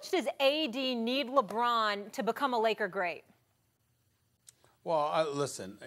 much does AD need LeBron to become a Laker great? Well, listen,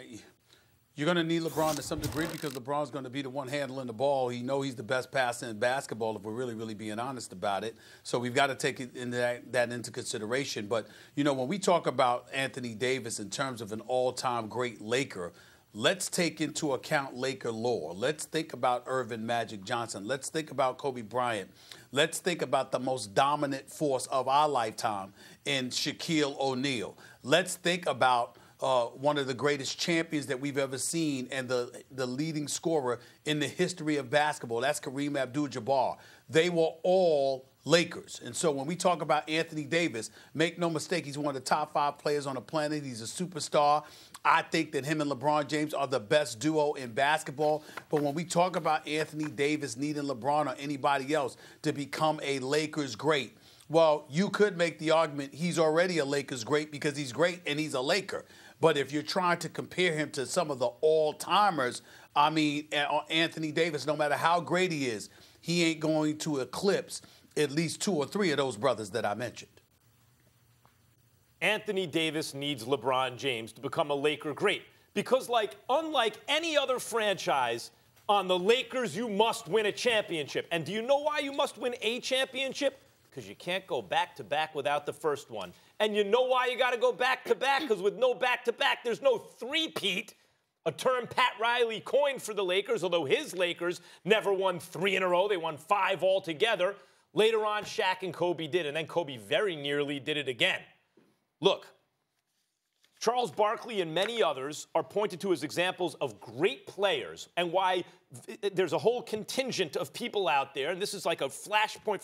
you're going to need LeBron to some degree because LeBron's going to be the one handling the ball. He's the best passer in basketball if we're really being honest about it. So we've got to take that into consideration. But, when we talk about Anthony Davis in terms of an all-time great Laker, let's take into account Laker lore. Let's think about Irvin Magic Johnson. Let's think about Kobe Bryant. Let's think about the most dominant force of our lifetime in Shaquille O'Neal. Let's think about one of the greatest champions that we've ever seen and the leading scorer in the history of basketball. That's Kareem Abdul-Jabbar. They were all Lakers. And so when we talk about Anthony Davis, make no mistake, he's one of the top 5 players on the planet. He's a superstar. I think that him and LeBron James are the best duo in basketball. But when we talk about Anthony Davis needing LeBron or anybody else to become a Lakers great, well, you could make the argument he's already a Lakers great because he's great and he's a Laker. But if you're trying to compare him to some of the all-timers, I mean, Anthony Davis, no matter how great he is, he ain't going to eclipse at least 2 or 3 of those brothers that I mentioned. Anthony Davis needs LeBron James to become a Laker great because, unlike any other franchise, on the Lakers, you must win a championship. And do you know why you must win a championship? Because you can't go back-to-back without the first one. And you know why you got to go back-to-back? Because with no back-to-back, there's no three-peat, a term Pat Riley coined for the Lakers, although his Lakers never won 3 in a row. They won 5 altogether. Later on, Shaq and Kobe did, and then Kobe very nearly did it again. Look, Charles Barkley and many others are pointed to as examples of great players and why there's a whole contingent of people out there, and this is like a flashpoint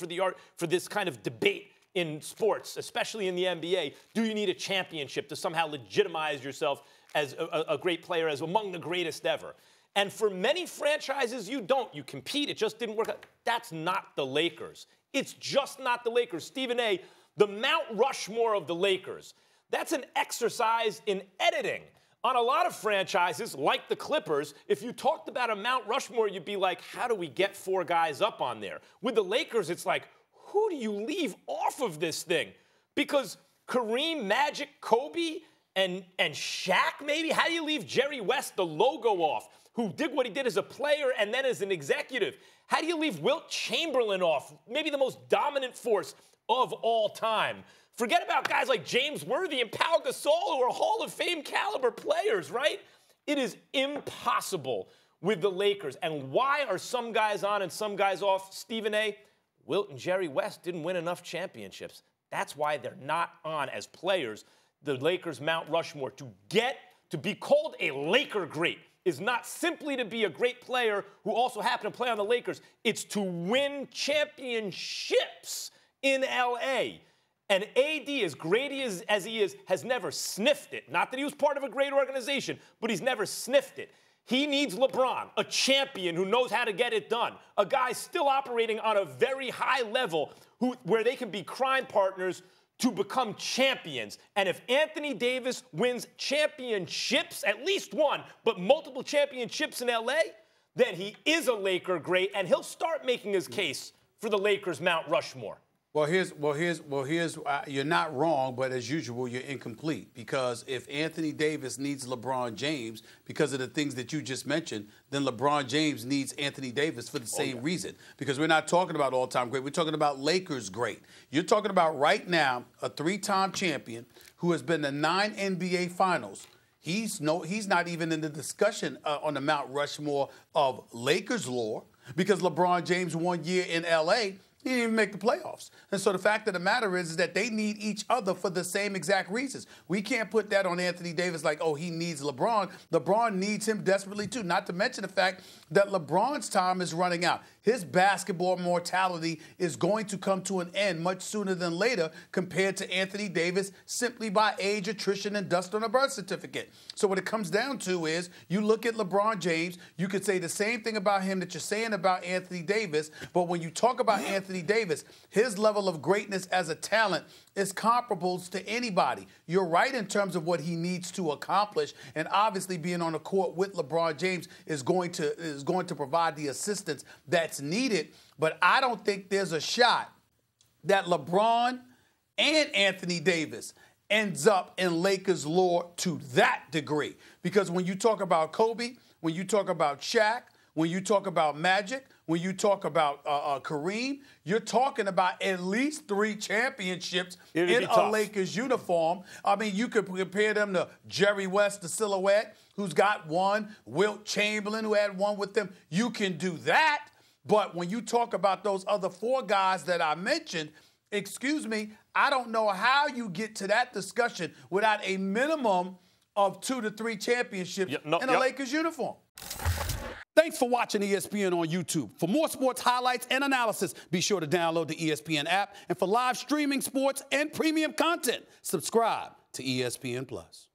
for this kind of debate in sports, especially in the NBA. Do you need a championship to somehow legitimize yourself as a great player, as among the greatest ever? And for many franchises, you don't. You compete. It just didn't work out. That's not the Lakers. It's just not the Lakers. Stephen A., the Mount Rushmore of the Lakers, that's an exercise in editing. On a lot of franchises, like the Clippers, if you talked about a Mount Rushmore, you'd be like, how do we get 4 guys up on there? With the Lakers, it's like, who do you leave off of this thing? Because Kareem, Magic, Kobe, and Shaq, maybe? How do you leave Jerry West, the logo, off, who did what he did as a player and then as an executive? How do you leave Wilt Chamberlain off, maybe the most dominant force of all time? Forget about guys like James Worthy and Pau Gasol, who are Hall of Fame caliber players, right? It is impossible with the Lakers. And why are some guys on and some guys off? Stephen A., Wilt and Jerry West didn't win enough championships. That's why they're not on as players. The Lakers' Mount Rushmore, to be called a Laker great, is not simply to be a great player who also happened to play on the Lakers. It's to win championships in L.A. And AD, as great as he is, has never sniffed it. Not that he was part of a great organization, but he's never sniffed it. He needs LeBron, a champion who knows how to get it done, a guy still operating on a very high level where they can be crime partners to become champions. And if Anthony Davis wins championships, at least one, but multiple championships in L.A., then he is a Laker great, and he'll start making his case for the Lakers' Mount Rushmore. Well, you're not wrong, but as usual, you're incomplete. Because if Anthony Davis needs LeBron James because of the things that you just mentioned, then LeBron James needs Anthony Davis for the same reason. Because we're not talking about all-time great. We're talking about Lakers great. You're talking about right now a 3-time champion who has been to 9 NBA Finals. He's not even in the discussion on the Mount Rushmore of Lakers lore because LeBron James 1 year in L.A., he didn't even make the playoffs. And so the fact of the matter is that they need each other for the same exact reasons. We can't put that on Anthony Davis like, oh, he needs LeBron. LeBron needs him desperately, too, not to mention the fact that LeBron's time is running out. His basketball mortality is going to come to an end much sooner than later compared to Anthony Davis simply by age, attrition, and dust on a birth certificate. So what it comes down to is you look at LeBron James, you could say the same thing about him that you're saying about Anthony Davis, but when you talk about Anthony Davis, his level of greatness as a talent is comparable to anybody. You're right in terms of what he needs to accomplish, and obviously being on the court with LeBron James is going to provide the assistance that's needed. But I don't think there's a shot that LeBron and Anthony Davis ends up in Lakers lore to that degree. Because when you talk about Kobe, when you talk about Shaq, when you talk about Magic, when you talk about Kareem, you're talking about at least 3 championships in a Lakers uniform. I mean, you could compare them to Jerry West, the silhouette, who's got 1, Wilt Chamberlain, who had 1 with them. You can do that. But when you talk about those other 4 guys that I mentioned, excuse me, I don't know how you get to that discussion without a minimum of 2 to 3 championships in a Lakers uniform. Thanks for watching ESPN on YouTube. For more sports highlights and analysis, be sure to download the ESPN app. And for live streaming sports and premium content, subscribe to ESPN+.